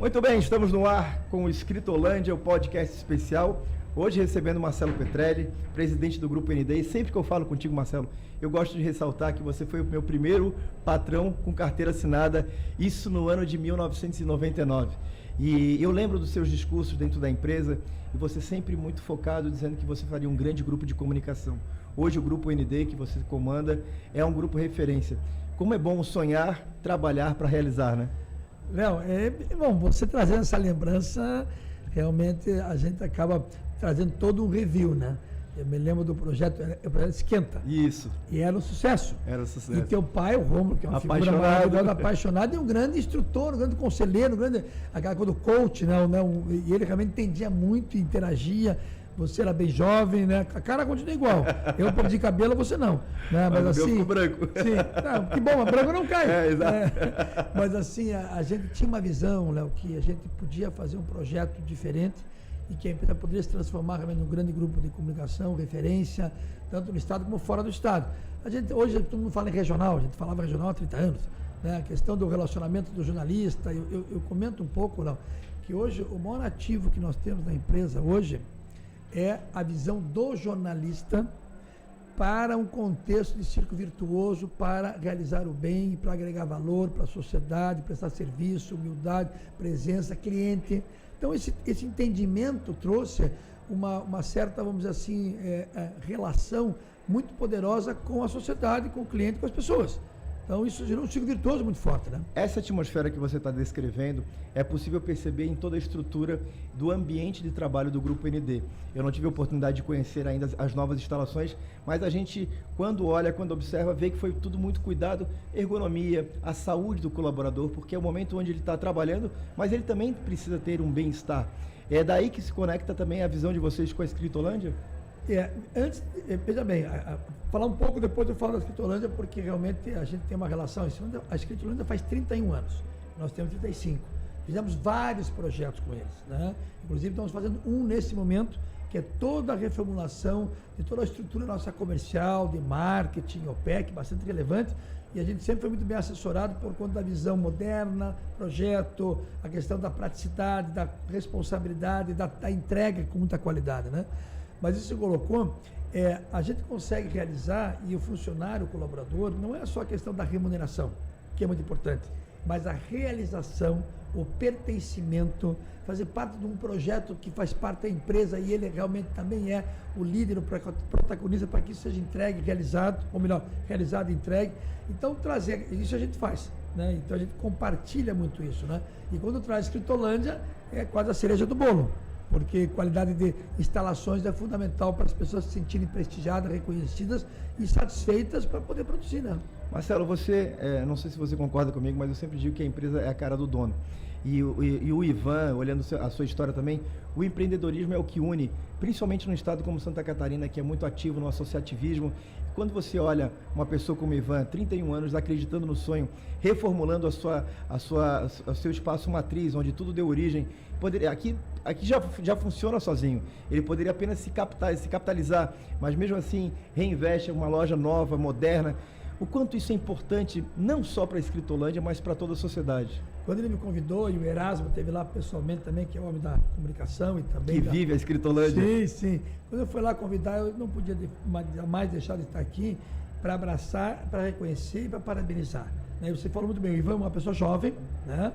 Muito bem, estamos no ar com o Escritolândia, o podcast especial. Hoje recebendo Marcelo Petrelli, presidente do Grupo ND. E sempre que eu falo contigo, Marcelo, eu gosto de ressaltar que você foi o meu primeiro patrão com carteira assinada, isso no ano de 1999. E eu lembro dos seus discursos dentro da empresa e você sempre muito focado, dizendo que você faria um grande grupo de comunicação. Hoje o Grupo ND que você comanda é um grupo referência. Como é bom sonhar, trabalhar para realizar, né? Léo, bom, você trazendo essa lembrança, realmente a gente acaba trazendo todo um review, né? Eu me lembro do projeto Esquenta. Isso. E era um sucesso. Era um sucesso. E teu pai, o Rômulo, que é uma figura maravilhosa, apaixonado, e um grande instrutor, um grande conselheiro, aquela coisa do coach, né? E ele realmente entendia muito, interagia. Você era bem jovem, né? A cara continua igual. Eu perdi cabelo, você não. Né? Mas assim, ficou branco. Sim, não, que bom, mas branco não cai. Exato. Mas assim, a gente tinha uma visão, Léo, que a gente podia fazer um projeto diferente e que a empresa poderia se transformar realmente num grande grupo de comunicação, referência, tanto no estado como fora do estado. Hoje todo mundo fala em regional, a gente falava regional há 30 anos. Né? A questão do relacionamento do jornalista, eu comento um pouco, Léo, que hoje o maior ativo que nós temos na empresa hoje é a visão do jornalista para um contexto de círculo virtuoso, para realizar o bem, para agregar valor para a sociedade, prestar serviço, humildade, presença, cliente. Então, esse entendimento trouxe uma certa, vamos dizer assim, relação muito poderosa com a sociedade, com o cliente, com as pessoas. Então, isso gerou um ciclo virtuoso muito forte, né? Essa atmosfera que você está descrevendo é possível perceber em toda a estrutura do ambiente de trabalho do Grupo ND. Eu não tive a oportunidade de conhecer ainda as novas instalações, mas a gente, quando olha, quando observa, vê que foi tudo muito cuidado, ergonomia, a saúde do colaborador, porque é o momento onde ele está trabalhando, mas ele também precisa ter um bem-estar. É daí que se conecta também a visão de vocês com a Escritolândia? Veja bem, falar um pouco depois eu falo da Escritolândia, porque realmente a gente tem uma relação. A Escritolândia faz 31 anos, nós temos 35. Fizemos vários projetos com eles, né? Inclusive estamos fazendo um nesse momento, que é toda a reformulação de toda a estrutura nossa comercial, de marketing, OPEC, bastante relevante, e a gente sempre foi muito bem assessorado por conta da visão moderna, projeto, a questão da praticidade, da responsabilidade, da entrega com muita qualidade, né? Mas isso colocou, a gente consegue realizar, e o funcionário, o colaborador, não é só a questão da remuneração, que é muito importante, mas a realização, o pertencimento, fazer parte de um projeto que faz parte da empresa e ele realmente também é o líder, o protagonista para que isso seja entregue, realizado, ou melhor, realizado e entregue. Então, trazer, isso a gente faz, né? Então, a gente compartilha muito isso, né? E quando traz Escritolândia, é quase a cereja do bolo, porque qualidade de instalações é fundamental para as pessoas se sentirem prestigiadas, reconhecidas e satisfeitas para poder produzir, né? Marcelo, você, não sei se você concorda comigo, mas eu sempre digo que a empresa é a cara do dono. E o Ivan, olhando a sua história também, o empreendedorismo é o que une, principalmente num estado como Santa Catarina, que é muito ativo no associativismo. Quando você olha uma pessoa como o Ivan, 31 anos, acreditando no sonho, reformulando o seu espaço matriz, onde tudo deu origem, aqui já funciona sozinho. Ele poderia apenas se capitalizar, mas mesmo assim reinveste em uma loja nova, moderna. O quanto isso é importante, não só para a Escritolândia, mas para toda a sociedade. Quando ele me convidou, e o Erasmo esteve lá pessoalmente também, que é o homem da comunicação e também... vive a Escritolândia. Sim, sim. Quando eu fui lá convidar, eu não podia jamais deixar de estar aqui para abraçar, para reconhecer e para parabenizar. Né? Você falou muito bem, o Ivan é uma pessoa jovem, né?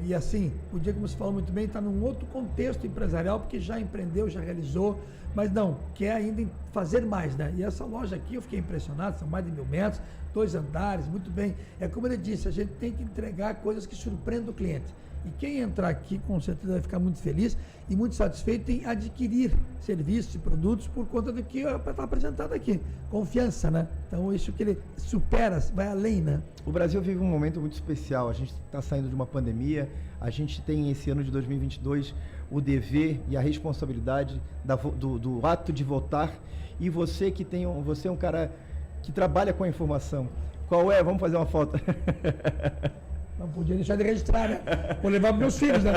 E assim, podia, como você falou muito bem, estar num outro contexto empresarial, porque já empreendeu, já realizou, mas não, quer ainda fazer mais, né? E essa loja aqui, eu fiquei impressionado, são mais de 1.000 metros, 2 andares, muito bem. É como ele disse, a gente tem que entregar coisas que surpreendam o cliente. E quem entrar aqui, com certeza, vai ficar muito feliz e muito satisfeito em adquirir serviços e produtos por conta do que está apresentado aqui. Confiança, né? Então, isso que ele supera, vai além, né? O Brasil vive um momento muito especial. A gente está saindo de uma pandemia, a gente tem esse ano de 2022 o dever e a responsabilidade do ato de votar. E você você é um cara que trabalha com a informação. Qual é? Vamos fazer uma foto. Não podia deixar de registrar, né? Vou levar para meus filhos, né?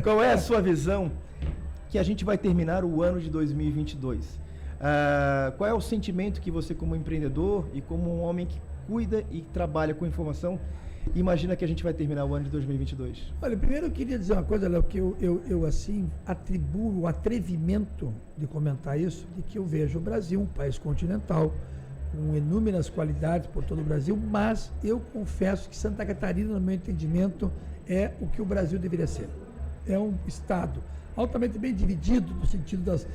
Qual é a sua visão que a gente vai terminar o ano de 2022? Qual é o sentimento que você, como empreendedor e como um homem que cuida e trabalha com informação, imagina que a gente vai terminar o ano de 2022? Olha, primeiro eu queria dizer uma coisa, Léo, que eu assim, atribuo o atrevimento de comentar isso, de que eu vejo o Brasil, um país continental, com inúmeras qualidades por todo o Brasil, mas eu confesso que Santa Catarina, no meu entendimento, é o que o Brasil deveria ser. É um estado altamente bem dividido, no sentido das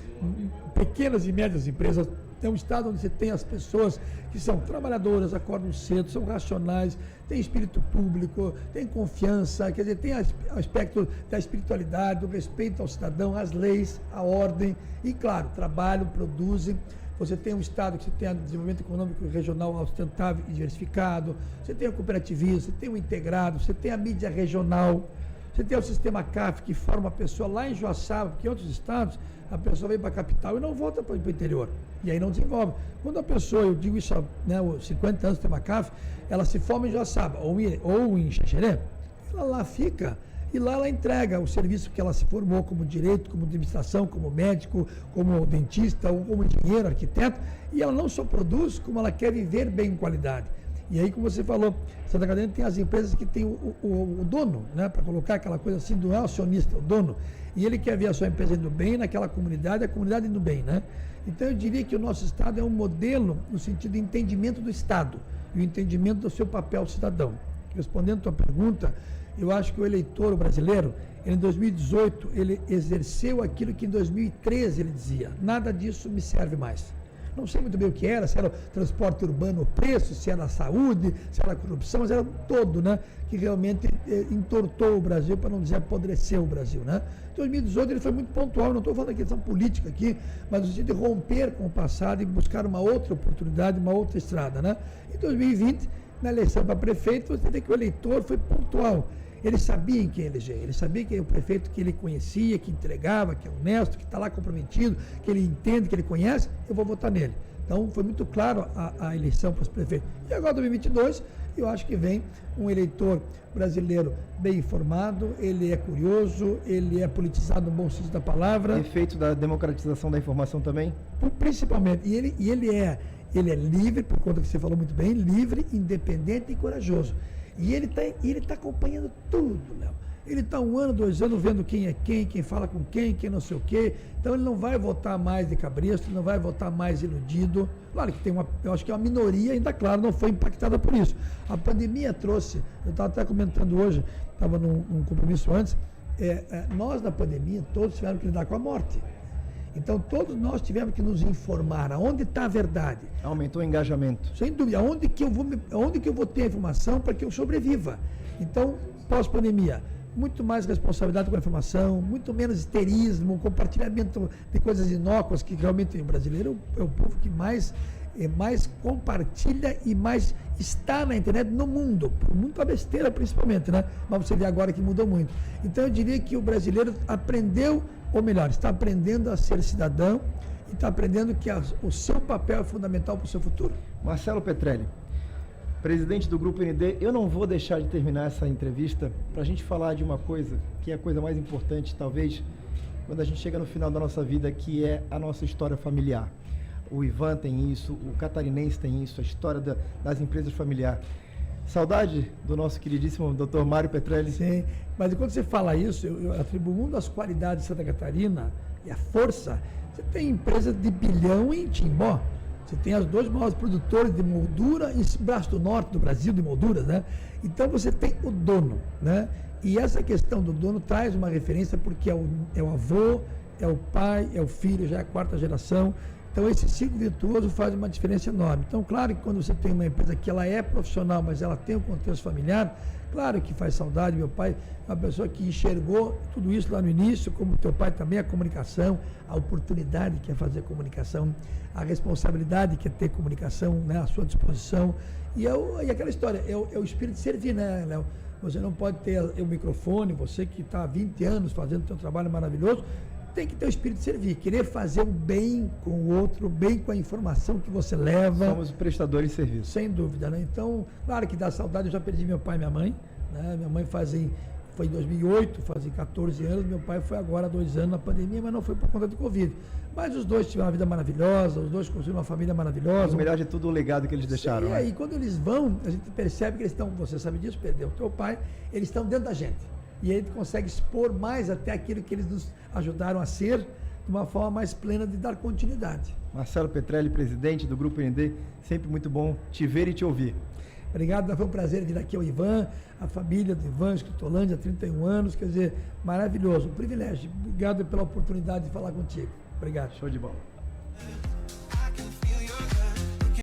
pequenas e médias empresas. É um estado onde você tem as pessoas que são trabalhadoras, acordam cedo, são racionais, tem espírito público, tem confiança, quer dizer, tem o aspecto da espiritualidade, do respeito ao cidadão, às leis, à ordem, e claro, trabalham, produzem. Você tem um estado que você tem desenvolvimento econômico regional sustentável e diversificado, você tem o cooperativismo, você tem o integrado, você tem a mídia regional, você tem o sistema CAF, que forma a pessoa lá em Joaçaba, porque em outros estados a pessoa vem para a capital e não volta para o interior, e aí não desenvolve. Quando a pessoa, eu digo isso há 50 anos do sistema CAF, ela se forma em Joaçaba ou em Xaxerê, ela lá fica, e lá ela entrega o serviço que ela se formou como direito, como administração, como médico, como dentista, ou como engenheiro, arquiteto, e ela não só produz, como ela quer viver bem em qualidade. E aí, como você falou, Santa Catarina tem as empresas que tem o dono, né, para colocar aquela coisa assim, não é o acionista, o dono, e ele quer ver a sua empresa indo bem naquela comunidade, a comunidade indo bem, né? Então eu diria que o nosso Estado é um modelo no sentido de entendimento do Estado e o entendimento do seu papel cidadão. Respondendo a tua pergunta, eu acho que o eleitor brasileiro, ele, em 2018, ele exerceu aquilo que em 2013 ele dizia: nada disso me serve mais. Não sei muito bem o que era, se era o transporte urbano, o preço, se era a saúde, se era a corrupção, mas era um todo, né, que realmente entortou o Brasil, para não dizer apodreceu o Brasil, né? Em 2018 ele foi muito pontual, não estou falando da questão política aqui, mas no sentido de romper com o passado e buscar uma outra oportunidade, uma outra estrada, né? Em 2020, na eleição para prefeito, você vê que o eleitor foi pontual. Ele sabia em quem eleger, ele sabia que é o prefeito que ele conhecia, que entregava, que é honesto, que está lá comprometido, que ele entende, que ele conhece, eu vou votar nele. Então, foi muito claro a eleição para os prefeitos. E agora, 2022, eu acho que vem um eleitor brasileiro bem informado, ele é curioso, ele é politizado no bom sentido da palavra. Efeito da democratização da informação também? Principalmente. E ele é livre, por conta que você falou muito bem, livre, independente e corajoso. E ele está acompanhando tudo, Léo. Ele está 1 ano, 2 anos vendo quem é quem fala com quem não sei o quê. Então ele não vai votar mais de cabresto, ele não vai votar mais iludido. Claro que eu acho que é uma minoria, ainda claro, não foi impactada por isso. A pandemia trouxe, eu estava até comentando hoje, estava num compromisso antes, nós na pandemia todos tivemos que lidar com a morte. Então, todos nós tivemos que nos informar aonde está a verdade. Aumentou o engajamento. Sem dúvida. Aonde que eu vou ter a informação para que eu sobreviva? Então, pós-pandemia, muito mais responsabilidade com a informação, muito menos histerismo, compartilhamento de coisas inócuas, que realmente o brasileiro é o povo que mais compartilha e mais está na internet no mundo, por muita besteira principalmente, né? Mas você vê agora que mudou muito. Então eu diria que o brasileiro aprendeu, ou melhor, está aprendendo a ser cidadão e está aprendendo que o seu papel é fundamental para o seu futuro. Marcelo Petrelli, presidente do Grupo ND, eu não vou deixar de terminar essa entrevista para a gente falar de uma coisa, que é a coisa mais importante, talvez, quando a gente chega no final da nossa vida, que é a nossa história familiar. O Ivan tem isso, o catarinense tem isso, a história das empresas familiares. Saudade do nosso queridíssimo Dr. Mário Petrelli. Sim, mas enquanto você fala isso, eu atribuo uma das qualidades de Santa Catarina e a força. Você tem empresa de bilhão em Timbó. Você tem as 2 maiores produtores de moldura e braço do norte do Brasil de molduras, né? Então você tem o dono, né? E essa questão do dono traz uma referência porque é o avô, é o pai, é o filho, já é a 4ª geração. Então esse ciclo virtuoso faz uma diferença enorme. Então claro que quando você tem uma empresa que ela é profissional, mas ela tem um contexto familiar, claro que faz saudade. Meu pai é uma pessoa que enxergou tudo isso lá no início, como teu pai também, a comunicação, a oportunidade que é fazer comunicação, a responsabilidade que é ter comunicação, né, à sua disposição. E aquela história, é o espírito de servir, né, Léo? Você não pode ter o microfone, você que está há 20 anos fazendo o seu trabalho maravilhoso, tem que ter o espírito de servir, querer fazer o bem com o outro, o bem com a informação que você leva. Somos prestadores de serviço. Sem dúvida, né? Então, claro que dá saudade, eu já perdi meu pai e minha mãe, né? Minha mãe fazem foi em 2008, fazem 14 anos, meu pai foi agora há 2 anos na pandemia, mas não foi por conta do Covid. Mas os dois tiveram uma vida maravilhosa, os dois construíram uma família maravilhosa. O melhor de tudo, o legado que eles deixaram. E aí, quando eles vão, a gente percebe que eles estão, você sabe disso, perdeu o teu pai, eles estão dentro da gente. E aí a gente consegue expor mais até aquilo que eles nos ajudaram a ser, de uma forma mais plena de dar continuidade. Marcelo Petrelli, presidente do Grupo ND, sempre muito bom te ver e te ouvir. Obrigado, foi um prazer vir aqui ao Ivan, a família do Ivan, Escritolândia, há 31 anos, quer dizer, maravilhoso, um privilégio. Obrigado pela oportunidade de falar contigo. Obrigado. Show de bola.